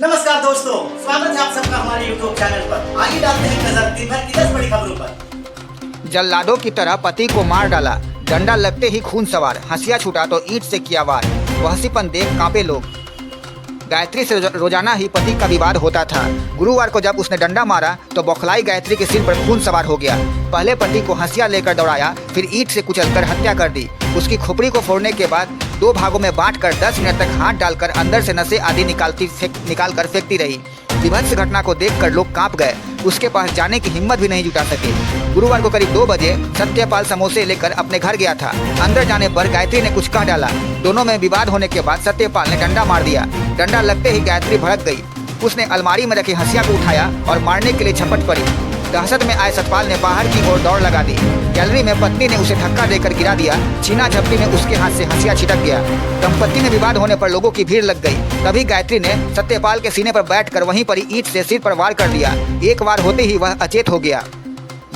नमस्कार दोस्तों, स्वागत है आप सबका हमारे YouTube चैनल पर। आइए डालते हैं नजर दिन भर की 10 बड़ी खबरों पर। जल्लादों की तरह पति को मार डाला, डंडा लगते ही खून सवार, हंसिया छूटा तो ईंट से किया वार, वहसीपन देख कांपे लोग। गायत्री से रोजाना ही पति का विवाद होता था। गुरुवार को जब उसने डंडा मारा तो बौखलाई गायत्री के सिर पर खून सवार हो गया। पहले पति को हंसिया लेकर दौड़ाया, फिर ईंट से कुचलकर हत्या कर दी। उसकी खोपड़ी को फोड़ने के बाद 2 भागों में बांटकर 10 मिनट तक हाथ डालकर अंदर से नसें आदि निकालकर फेंकती रही। विभत्स घटना को देखकर लोग कांप गए। उसके पास जाने की हिम्मत भी नहीं जुटा सके। गुरुवार को करीब 2 बजे सत्यपाल समोसे लेकर अपने घर गया था। अंदर जाने पर गायत्री ने कुछ कह डाला। दोनों में विवाद होने के बाद सत्यपाल ने डंडा मार दिया। डंडा लगते ही गायत्री भड़क गई। उसने अलमारी में रखी हंसिया को उठाया और मारने के लिए झपट पड़ी। दहशत में आए सतपाल ने बाहर की ओर दौड़ लगा दी। गैलरी में पत्नी ने उसे धक्का देकर गिरा दिया। छीना झपटी में उसके हाथ से हंसिया छिटक गया। दंपत्ति में विवाद होने पर लोगों की भीड़ लग गई। तभी गायत्री ने सत्यपाल के सीने पर बैठकर वहीं पर ईंट से सिर पर वार कर दिया। एक वार होते ही वह अचेत हो गया।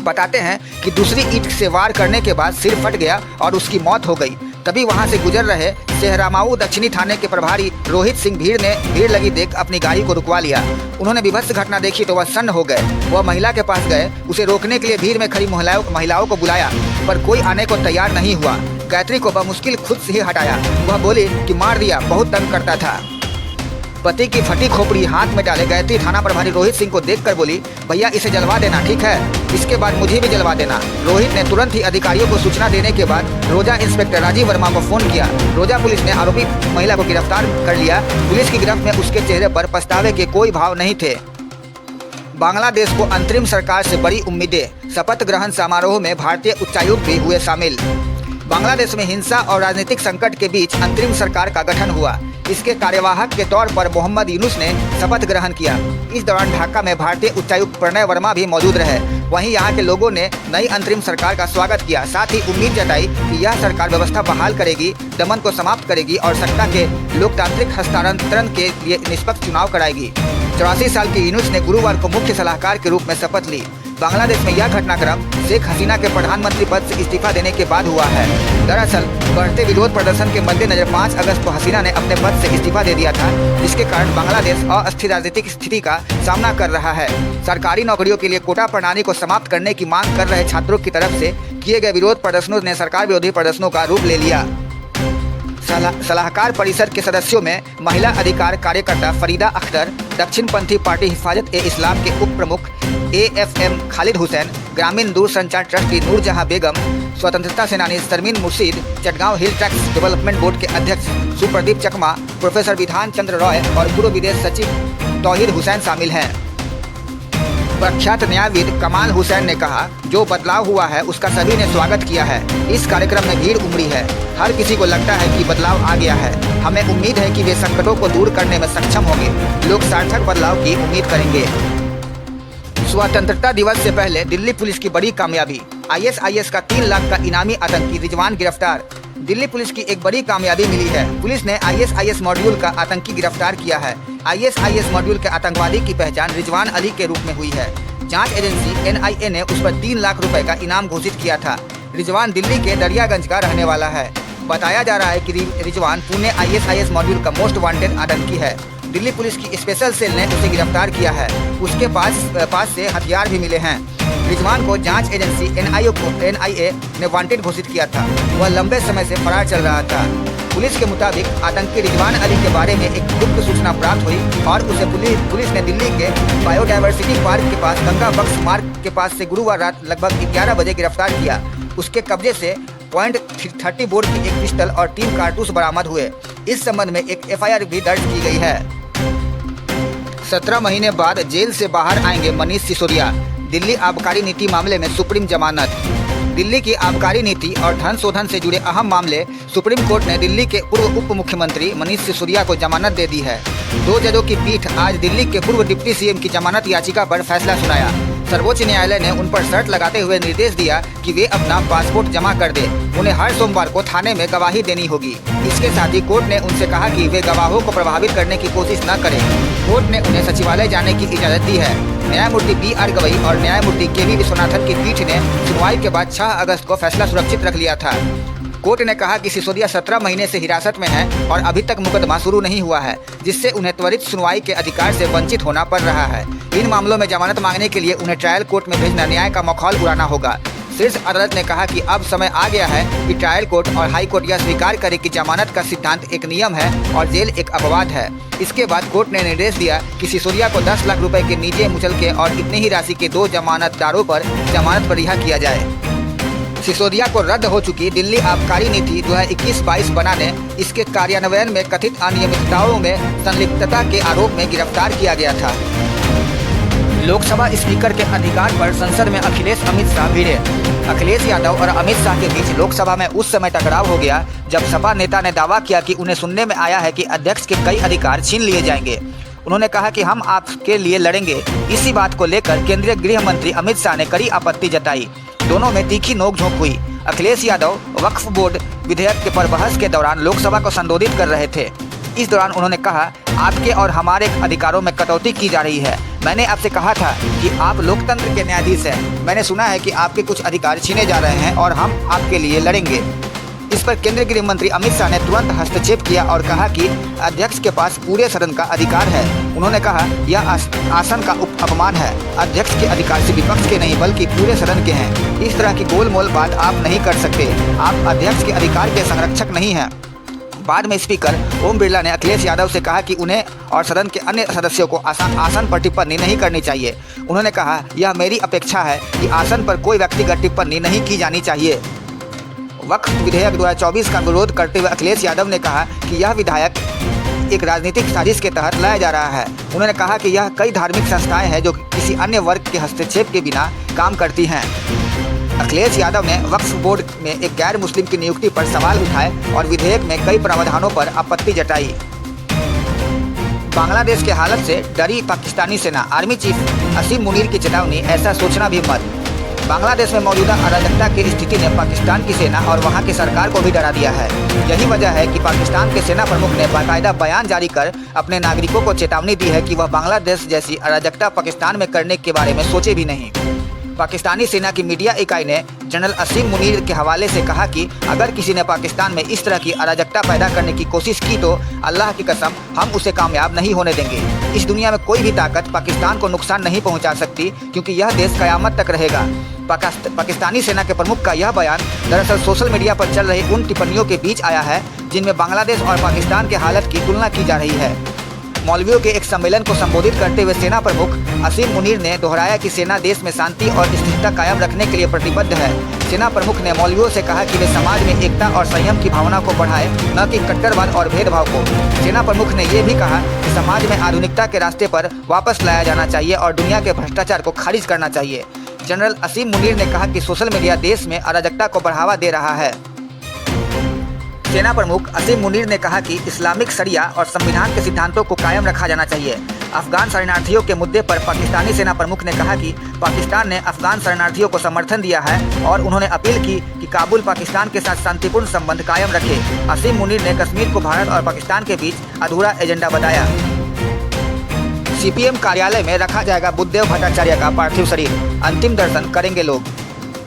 बताते हैं कि दूसरी ईंट से वार करने के बाद सिर फट गया और उसकी मौत हो गई। तभी वहां से गुजर रहे सेहरामाऊ दक्षिणी थाने के प्रभारी रोहित सिंह ने भीड़ लगी देख अपनी गाड़ी को रुकवा लिया। उन्होंने विभत्स घटना देखी तो वह सन्न हो गए। वह महिला के पास गए, उसे रोकने के लिए भीड़ में खड़ी महिलाओं को बुलाया, पर कोई आने को तैयार नहीं हुआ। गायत्री को बमुश्किल खुद से ही हटाया। वह बोली कि मार दिया, बहुत तंग करता था। पति की फटी खोपड़ी हाथ में डाले गायत्री थाना प्रभारी रोहित सिंह को देखकर बोली, भैया इसे जलवा देना, ठीक है? इसके बाद मुझे भी जलवा देना। रोहित ने तुरंत ही अधिकारियों को सूचना देने के बाद रोजा इंस्पेक्टर राजीव वर्मा को फोन किया। रोजा पुलिस ने आरोपी महिला को गिरफ्तार कर लिया। पुलिस की गिरफ्त में उसके चेहरे पर पछतावे के कोई भाव नहीं थे। बांग्लादेश को अंतरिम सरकार से बड़ी उम्मीदें, शपथ ग्रहण समारोह में भारतीय उच्चायुक्त भी हुए शामिल। बांग्लादेश में हिंसा और राजनीतिक संकट के बीच अंतरिम सरकार का गठन हुआ। इसके कार्यवाहक के तौर पर मोहम्मद यूनुस ने शपथ ग्रहण किया। इस दौरान ढाका में भारतीय उच्चायुक्त प्रणय वर्मा भी मौजूद रहे। वहीं यहाँ के लोगों ने नई अंतरिम सरकार का स्वागत किया। साथ ही उम्मीद जताई कि यह सरकार व्यवस्था बहाल करेगी, दमन को समाप्त करेगी और सत्ता के लोकतांत्रिक हस्तांतरण के लिए निष्पक्ष चुनाव कराएगी। 84 साल के यूनुस ने गुरुवार को मुख्य सलाहकार के रूप में शपथ ली। बांग्लादेश में यह घटनाक्रम शेख हसीना के प्रधानमंत्री पद से इस्तीफा देने के बाद हुआ है। दरअसल बढ़ते विरोध प्रदर्शन के मद्देनजर 5 अगस्त को हसीना ने अपने पद से इस्तीफा दे दिया था, जिसके कारण बांग्लादेश अस्थिर राजनीतिक स्थिति का सामना कर रहा है। सरकारी नौकरियों के लिए कोटा प्रणाली को समाप्त करने की मांग कर रहे छात्रों की तरफ से किए गए विरोध प्रदर्शनों ने सरकार विरोधी प्रदर्शनों का रूप ले लिया। सलाहकार परिषद के सदस्यों में महिला अधिकार कार्यकर्ता फरीदा अख्तर, दक्षिणपंथी पार्टी हिफाजत ए इस्लाम के उप प्रमुख AFM खालिद हुसैन, ग्रामीण दूरसंचार ट्रस्टी नूरजहां बेगम, स्वतंत्रता सेनानी सरमीन मुर्शीद, चटगांव हिल टैक्स डेवलपमेंट बोर्ड के अध्यक्ष सुप्रदीप चकमा, प्रोफेसर विधान चंद्र रॉय और पूर्व विदेश सचिव तौहीद हुसैन शामिल हैं। प्रख्यात न्यायविद कमाल हुसैन ने कहा, जो बदलाव हुआ है उसका सभी ने स्वागत किया है। इस कार्यक्रम में भीड़ उमड़ी है। हर किसी को लगता है कि बदलाव आ गया है। हमें उम्मीद है कि वे संकटों को दूर करने में सक्षम होंगे। लोग सार्थक बदलाव की उम्मीद करेंगे। स्वतंत्रता दिवस से पहले दिल्ली पुलिस की बड़ी कामयाबी। ISIS का 3 लाख का इनामी आतंकी रिजवान गिरफ्तार। दिल्ली पुलिस की एक बड़ी कामयाबी मिली है। पुलिस ने ISIS मॉड्यूल का आतंकी गिरफ्तार किया है। ISIS मॉड्यूल के आतंकवादी की पहचान रिजवान अली के रूप में हुई है। जांच एजेंसी NIA ने उस पर 3 लाख रुपए का इनाम घोषित किया था। रिजवान दिल्ली के दरियागंज का रहने वाला है। बताया जा रहा है कि रिजवान पुणे ISIS मॉड्यूल का मोस्ट वांटेड आतंकी है। दिल्ली पुलिस की स्पेशल सेल ने उसे गिरफ्तार किया है। उसके पास से हथियार भी मिले हैं। रिजवान को जांच एजेंसी NIA ने वांटेड घोषित किया था। वह लंबे समय से फरार चल रहा था। पुलिस के मुताबिक आतंकी रिजवान अली के बारे में एक गुप्त सूचना प्राप्त हुई और उसे पुलिस ने दिल्ली के बायोडायवर्सिटी पार्क के पास गंगा बख्श मार्ग के पास से गुरुवार रात लगभग 11 बजे गिरफ्तार किया। उसके कब्जे से .30 बोर की एक पिस्टल और 3 कारतूस बरामद हुए। इस संबंध में एक FIR भी दर्ज की गई है। 17 महीने बाद जेल से बाहर आएंगे मनीष सिसोदिया। दिल्ली आबकारी नीति मामले में सुप्रीम जमानत। दिल्ली की आबकारी नीति और धन शोधन से जुड़े अहम मामले सुप्रीम कोर्ट ने दिल्ली के पूर्व उप मुख्यमंत्री मनीष सिसोदिया को जमानत दे दी है। 2 जजों की पीठ आज दिल्ली के पूर्व डिप्टी CM की जमानत याचिका पर फैसला सुनाया। सर्वोच्च न्यायालय ने उन पर शर्त लगाते हुए निर्देश दिया कि वे अपना पासपोर्ट जमा कर दें। उन्हें हर सोमवार को थाने में गवाही देनी होगी। इसके साथ ही कोर्ट ने उनसे कहा कि वे गवाहों को प्रभावित करने की कोशिश न करें। कोर्ट ने उन्हें सचिवालय जाने की इजाज़त दी है। न्यायमूर्ति BR गवई और न्यायमूर्ति KV विश्वनाथन की पीठ ने सुनवाई के बाद 6 अगस्त को फैसला सुरक्षित रख लिया था। कोर्ट ने कहा कि सिसोदिया 17 महीने से हिरासत में है और अभी तक मुकदमा शुरू नहीं हुआ है, जिससे उन्हें त्वरित सुनवाई के अधिकार से वंचित होना पड़ रहा है। इन मामलों में जमानत मांगने के लिए उन्हें ट्रायल कोर्ट में भेजना न्याय का मखौल उड़ाना होगा। शीर्ष अदालत ने कहा कि अब समय आ गया है कि ट्रायल कोर्ट और हाई कोर्ट यह स्वीकार करे कि जमानत का सिद्धांत एक नियम है और जेल एक अपवाद है। इसके बाद कोर्ट ने निर्देश दिया कि सिसोदिया को 10 लाख रुपए के निजी मुचलके और इतनी ही राशि के 2 जमानतदारों पर जमानत पर रिहा किया जाए। सिसोदिया को रद्द हो चुकी दिल्ली आबकारी नीति 2021-22 बनाने, इसके कार्यान्वयन में कथित अनियमितताओं में संलिप्तता के आरोप में गिरफ्तार किया गया था। लोकसभा स्पीकर के अधिकार पर संसद में अखिलेश अमित शाह भिड़े। अखिलेश यादव और अमित शाह के बीच लोकसभा में उस समय टकराव हो गया जब सपा नेता ने दावा किया कि उन्हें सुनने में आया है कि अध्यक्ष के कई अधिकार छीन लिए जाएंगे। उन्होंने कहा कि हम आपके लिए लड़ेंगे। इसी बात को लेकर केंद्रीय गृह मंत्री अमित शाह ने कड़ी आपत्ति जताई। दोनों में तीखी नोकझोंक हुई। अखिलेश यादव वक्फ बोर्ड विधेयक पर बहस के दौरान लोकसभा को संबोधित कर रहे थे। इस दौरान उन्होंने कहा, आपके और हमारे अधिकारों में कटौती की जा रही है। मैंने आपसे कहा था कि आप लोकतंत्र के न्यायाधीश हैं। मैंने सुना है कि आपके कुछ अधिकार छीने जा रहे हैं और हम आपके लिए लड़ेंगे। इस पर केंद्रीय गृह मंत्री अमित शाह ने तुरंत हस्तक्षेप किया और कहा कि अध्यक्ष के पास पूरे सदन का अधिकार है। उन्होंने कहा, यह आसन का अपमान है। अध्यक्ष के अधिकार से विपक्ष के नहीं बल्कि पूरे सदन के हैं। इस तरह की गोलमोल बात आप नहीं कर सकते। आप अध्यक्ष के अधिकार के संरक्षक नहीं हैं। बाद में स्पीकर ओम बिरला ने अखिलेश यादव से कहा कि उन्हें और सदन के अन्य सदस्यों को आसन पर टिप्पणी नहीं करनी चाहिए। उन्होंने कहा, यह मेरी अपेक्षा है कि आसन पर कोई व्यक्तिगत टिप्पणी नहीं की जानी चाहिए। वक्फ विधेयक 2024 का विरोध करते हुए अखिलेश यादव ने कहा कि यह विधेयक एक राजनीतिक साजिश के तहत लाया जा रहा है। उन्होंने कहा कि यह कई धार्मिक संस्थाएं हैं जो किसी अन्य वर्ग के हस्तक्षेप के बिना काम करती हैं। अखिलेश यादव ने वक्फ बोर्ड में एक गैर मुस्लिम की नियुक्ति पर सवाल उठाए और विधेयक में कई प्रावधानों पर आपत्ति जताई। बांग्लादेश के हालत से डरी पाकिस्तानी सेना, आर्मी चीफ असीम मुनीर की चेतावनी, ऐसा सोचना भी मत। बांग्लादेश में मौजूदा अराजकता की स्थिति ने पाकिस्तान की सेना और वहां की सरकार को भी डरा दिया है। यही वजह है कि पाकिस्तान के सेना प्रमुख ने बाकायदा बयान जारी कर अपने नागरिकों को चेतावनी दी है कि वह बांग्लादेश जैसी अराजकता पाकिस्तान में करने के बारे में सोचे भी नहीं। पाकिस्तानी सेना की मीडिया इकाई ने जनरल असीम मुनीर के हवाले से कहा कि अगर किसी ने पाकिस्तान में इस तरह की अराजकता पैदा करने की कोशिश की तो अल्लाह की कसम हम उसे कामयाब नहीं होने देंगे। इस दुनिया में कोई भी ताकत पाकिस्तान को नुकसान नहीं पहुंचा सकती, क्योंकि यह देश क़यामत तक रहेगा। पाकिस्तानी सेना के प्रमुख का यह बयान दरअसल सोशल मीडिया पर चल रही उन टिप्पणियों के बीच आया है जिनमें बांग्लादेश और पाकिस्तान के हालत की तुलना की जा रही है। मौलवियों के एक सम्मेलन को संबोधित करते हुए सेना प्रमुख असीम मुनीर ने दोहराया कि सेना देश में शांति और स्थिरता कायम रखने के लिए प्रतिबद्ध है। सेना प्रमुख ने मौलवियों से कहा कि वे समाज में एकता और संयम की भावना को बढ़ाए, न कि कट्टरवाद और भेदभाव को। सेना प्रमुख ने यह भी कहा कि समाज में आधुनिकता के रास्ते पर वापस लाया जाना चाहिए और दुनिया के भ्रष्टाचार को खारिज करना चाहिए। जनरल असीम मुनीर ने कहा कि सोशल मीडिया देश में अराजकता को बढ़ावा दे रहा है। सेना प्रमुख असीम मुनीर ने कहा कि इस्लामिक शरिया और संविधान के सिद्धांतों को कायम रखा जाना चाहिए। अफगान शरणार्थियों के मुद्दे पर पाकिस्तानी सेना प्रमुख ने कहा कि पाकिस्तान ने अफगान शरणार्थियों को समर्थन दिया है और उन्होंने अपील की कि काबुल पाकिस्तान के साथ शांतिपूर्ण संबंध कायम रखे। असीम मुनीर ने कश्मीर को भारत और पाकिस्तान के बीच अधूरा एजेंडा बताया। सीपीएम कार्यालय में रखा जाएगा बुद्धदेव भट्टाचार्य का पार्थिव शरीर, अंतिम दर्शन करेंगे लोग।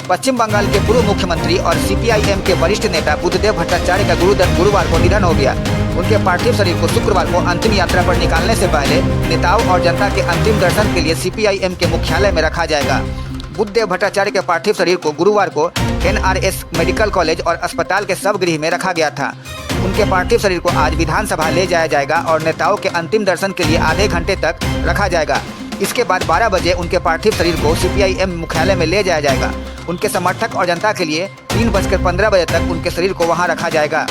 पश्चिम बंगाल के पूर्व मुख्यमंत्री और सीपीआईएम के वरिष्ठ नेता बुद्धदेव भट्टाचार्य का गुरुवार को निधन हो गया। उनके पार्थिव शरीर को शुक्रवार को अंतिम यात्रा पर निकालने से पहले नेताओं और जनता के अंतिम दर्शन के लिए सीपीआईएम के मुख्यालय में रखा जाएगा। बुद्धदेव भट्टाचार्य के पार्थिव शरीर को गुरुवार को एनआरएस मेडिकल कॉलेज और अस्पताल के शवगृह में रखा गया था। उनके पार्थिव शरीर को आज विधानसभा ले जाया जाएगा और नेताओं के अंतिम दर्शन के लिए आधे घंटे तक रखा जाएगा। इसके बाद 12 बजे उनके पार्थिव शरीर को सीपीआईएम मुख्यालय में ले जाया जाएगा। उनके समर्थक और जनता के लिए 3:15 बजे तक उनके शरीर को वहां रखा जाएगा।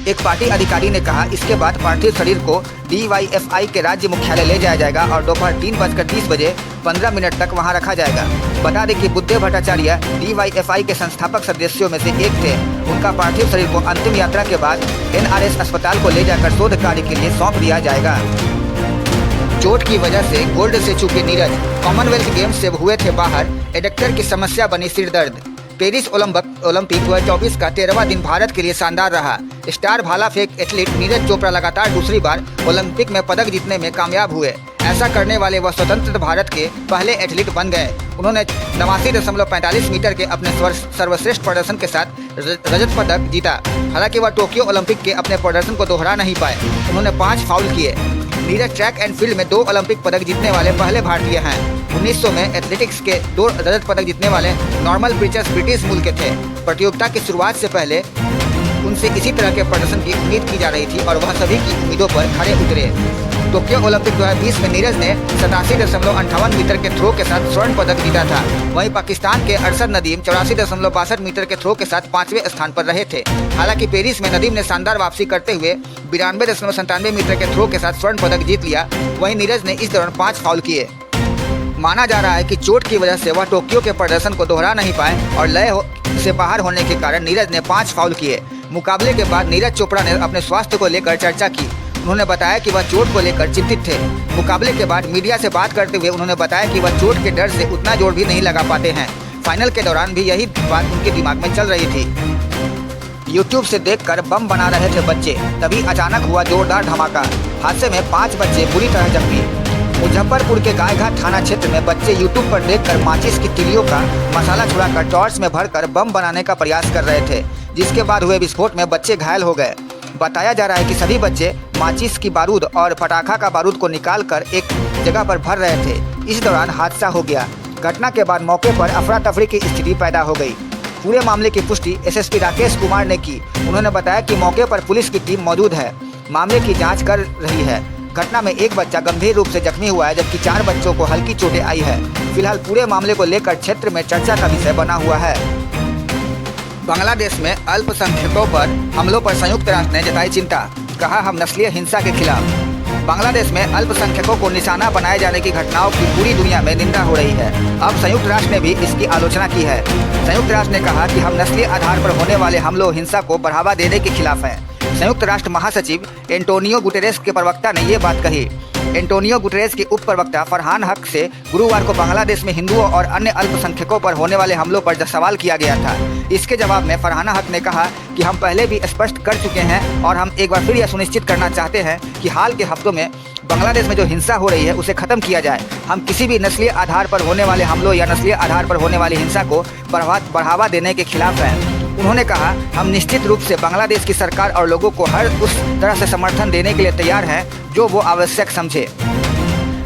एक पार्टी अधिकारी ने कहा, इसके बाद पार्थिव शरीर को डीवाईएफआई के राज्य मुख्यालय ले जाया जाएगा और दोपहर 3:30 बजे 15 मिनट तक वहां रखा जाएगा। बता दें कि बुद्धदेव भट्टाचार्य डीवाईएफआई के संस्थापक सदस्यों में से एक थे। उनका पार्थिव शरीर को अंतिम यात्रा के बाद एनआरएस अस्पताल को ले जाकर शोध कार्य के लिए सौंप दिया जाएगा। चोट की वजह से गोल्ड से चूके नीरज, कॉमनवेल्थ गेम्स से हुए थे बाहर, एडेक्टर की समस्या बनी सिरदर्द। पेरिस ओलंपिक 2024 का 13वां दिन भारत के लिए शानदार रहा। स्टार भाला फेंक एथलीट नीरज चोपड़ा लगातार दूसरी बार ओलंपिक में पदक जीतने में कामयाब हुए। ऐसा करने वाले वह स्वतंत्र भारत के पहले एथलीट बन गए। उन्होंने 89.45 मीटर के अपने सर्वश्रेष्ठ प्रदर्शन के साथ रजत पदक जीता। हालांकि वह टोक्यो ओलंपिक के अपने प्रदर्शन को दोहरा नहीं पाए। उन्होंने 5 फाउल किए। नीरज ट्रैक एंड फील्ड में 2 ओलंपिक पदक जीतने वाले पहले भारतीय हैं। 1900 में एथलेटिक्स के 2 रजत पदक जीतने वाले नॉर्मल पिचर्स ब्रिटिश मूल के थे। प्रतियोगिता की शुरुआत से पहले उनसे इसी तरह के प्रदर्शन की उम्मीद की जा रही थी और वह सभी की उम्मीदों पर खरे उतरे। टोक्यो ओलंपिक 2020 में नीरज ने 87.58 मीटर के थ्रो के साथ स्वर्ण पदक जीता था। वहीं पाकिस्तान के अरशद नदीम 84.62 मीटर के थ्रो के साथ 5वें स्थान पर रहे थे। हालांकि पेरिस में नदीम ने शानदार वापसी करते हुए 92.97 मीटर के थ्रो के साथ स्वर्ण पदक जीत लिया। वहीं नीरज ने इस दौरान 5 फाउल किए। माना जा रहा है कि चोट की वजह से वह टोक्यो के प्रदर्शन को दोहरा नहीं पाए और लय से बाहर होने के कारण नीरज ने 5 फाउल किए। मुकाबले के बाद नीरज चोपड़ा ने अपने स्वास्थ्य को लेकर चर्चा की। उन्होंने बताया कि वह चोट को लेकर चिंतित थे। मुकाबले के बाद मीडिया से बात करते हुए उन्होंने बताया कि वह चोट के डर से उतना जोर भी नहीं लगा पाते हैं। फाइनल के दौरान भी यही बात उनके दिमाग में चल रही थी। यूट्यूब से देखकर बम बना रहे थे बच्चे, तभी अचानक हुआ जोरदार धमाका। हादसे में 5 बच्चे बुरी तरह जख्मी। मुजफ्फरपुर के गायघाट थाना क्षेत्र में बच्चे यूट्यूब पर देखकर माचिस की तिलियों का मसाला छुड़ाकर टॉर्च में भरकर बम बनाने का प्रयास कर रहे थे, जिसके बाद हुए विस्फोट में बच्चे घायल हो गए। बताया जा रहा है कि सभी बच्चे माचिस की बारूद और पटाखा का बारूद को निकालकर एक जगह पर भर रहे थे। इस दौरान हादसा हो गया। घटना के बाद मौके पर अफरा तफरी की स्थिति पैदा हो गई। पूरे मामले की पुष्टि एसएसपी राकेश कुमार ने की। उन्होंने बताया कि मौके पर पुलिस की टीम मौजूद है, मामले की जाँच कर रही है। घटना में एक बच्चा गंभीर रूप से जख्मी हुआ है, जबकि 4 बच्चों को हल्की चोटें आई है। फिलहाल पूरे मामले को लेकर क्षेत्र में चर्चा का विषय बना हुआ है। बांग्लादेश में अल्पसंख्यकों पर हमलों पर संयुक्त राष्ट्र ने जताई चिंता, कहा हम नस्लीय हिंसा के खिलाफ। बांग्लादेश में अल्पसंख्यकों को निशाना बनाए जाने की घटनाओं की पूरी दुनिया में निंदा हो रही है। अब संयुक्त राष्ट्र ने भी इसकी आलोचना की है। संयुक्त राष्ट्र ने कहा कि हम नस्लीय आधार पर होने वाले हमलों हिंसा को बढ़ावा देने के खिलाफ हैं। संयुक्त राष्ट्र महासचिव एंटोनियो गुटेरेस के प्रवक्ता ने ये बात कही। एंटोनियो गुटेरेस के उप प्रवक्ता फरहान हक से गुरुवार को बांग्लादेश में हिंदुओं और अन्य अल्पसंख्यकों पर होने वाले हमलों पर सवाल किया गया था। इसके जवाब में फरहान हक ने कहा कि हम पहले भी स्पष्ट कर चुके हैं और हम एक बार फिर यह सुनिश्चित करना चाहते हैं कि हाल के हफ्तों में बांग्लादेश में जो हिंसा हो रही है उसे खत्म किया जाए। हम किसी भी नस्लीय आधार पर होने वाले हमलों या नस्लीय आधार पर होने वाली हिंसा को बढ़ावा देने के खिलाफ हैं। उन्होंने कहा हम निश्चित रूप से बांग्लादेश की सरकार और लोगों को हर उस तरह से समर्थन देने के लिए तैयार हैं जो वो आवश्यक समझे।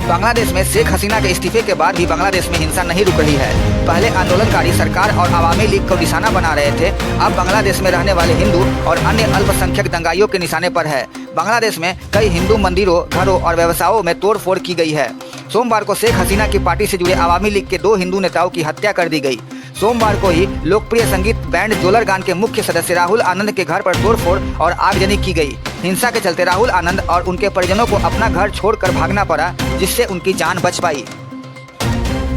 बांग्लादेश में शेख हसीना के इस्तीफे के बाद भी बांग्लादेश में हिंसा नहीं रुक रही है। पहले आंदोलनकारी सरकार और अवामी लीग को निशाना बना रहे थे, अब बांग्लादेश में रहने वाले हिंदू और अन्य अल्पसंख्यक दंगाइयों के निशाने पर है। बांग्लादेश में कई हिंदू मंदिरों, घरों और व्यवसायों में तोड़फोड़ की गई है। सोमवार को शेख हसीना की पार्टी से जुड़े अवामी लीग के 2 हिंदू नेताओं की हत्या कर दी गई। सोमवार को ही लोकप्रिय संगीत बैंड जोलरगान के मुख्य सदस्य राहुल आनंद के घर पर तोड़फोड़ और आगजनी की गई। हिंसा के चलते राहुल आनंद और उनके परिजनों को अपना घर छोड़कर भागना पड़ा, जिससे उनकी जान बच पाई।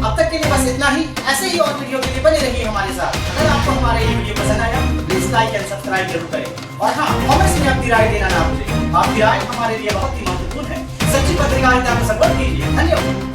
अब तक के लिए बस इतना ही। ऐसे ही और वीडियो के लिए बने रहिए हमारे साथ। अगर आपको हमारा ये वीडियो पसंद आया प्लीज लाइक एंड सब्सक्राइब जरूर करें। और हाँ, कमेंट्स में अपनी राय देना ना भूलें। आपकी राय हमारे लिए बहुत ही महत्वपूर्ण है। सच्ची पत्रकारिता को सपोर्ट कीजिए। धन्यवाद।